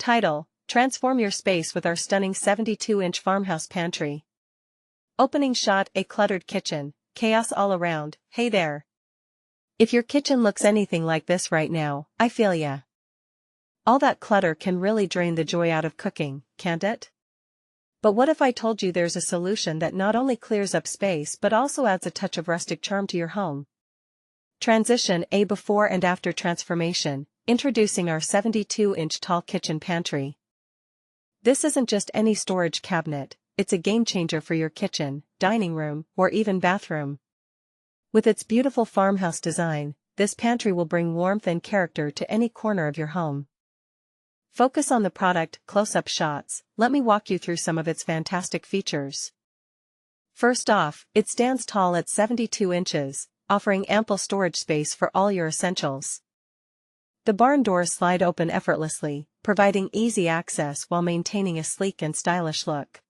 Title: Transform your space with our stunning 72-inch farmhouse pantry. Opening shot: a cluttered kitchen, chaos all around. Hey there. If your kitchen looks anything like this right now, I feel ya. All that clutter can really drain the joy out of cooking, can't it? But what if I told you there's a solution that not only clears up space but also adds a touch of rustic charm to your home? Transition: a before and after transformation. Introducing our 72-inch tall kitchen pantry. This isn't just any storage cabinet, it's a game-changer for your kitchen, dining room, or even bathroom. With its beautiful farmhouse design, this pantry will bring warmth and character to any corner of your home. Focus on the product. Close-up shots. Let me walk you through some of its fantastic features. First off, it stands tall at 72 inches, offering ample storage space for all your essentials. The barn doors slide open effortlessly, providing easy access while maintaining a sleek and stylish look.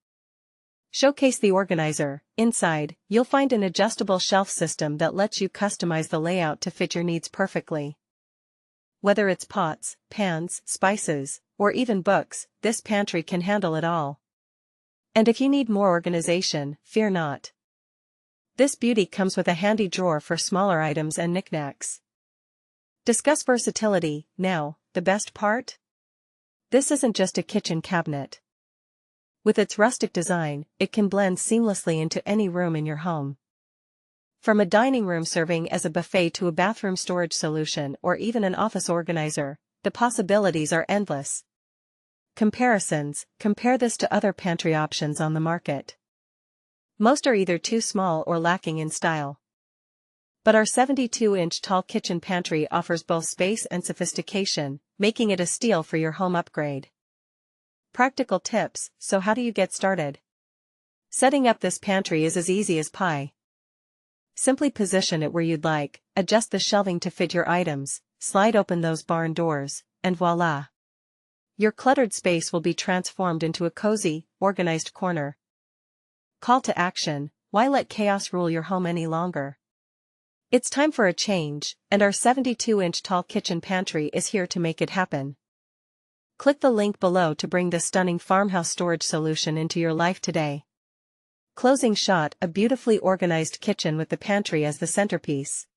Showcase the organizer. Inside, you'll find an adjustable shelf system that lets you customize the layout to fit your needs perfectly. Whether it's pots, pans, spices, or even books, this pantry can handle it all. And if you need more organization, fear not. This beauty comes with a handy drawer for smaller items and knickknacks. Discuss versatility. Now, the best part? This isn't just a kitchen cabinet. With its rustic design, it can blend seamlessly into any room in your home. From a dining room serving as a buffet to a bathroom storage solution or even an office organizer, the possibilities are endless. Comparisons: compare this to other pantry options on the market. Most are either too small or lacking in style. But our 72-inch tall kitchen pantry offers both space and sophistication, making it a steal for your home upgrade. Practical tips: so how do you get started? Setting up this pantry is as easy as pie. Simply position it where you'd like, adjust the shelving to fit your items, slide open those barn doors, and voila! Your cluttered space will be transformed into a cozy, organized corner. Call to action: why let chaos rule your home any longer? It's time for a change, and our 72-inch tall kitchen pantry is here to make it happen. Click the link below to bring this stunning farmhouse storage solution into your life today. Closing shot: a beautifully organized kitchen with the pantry as the centerpiece.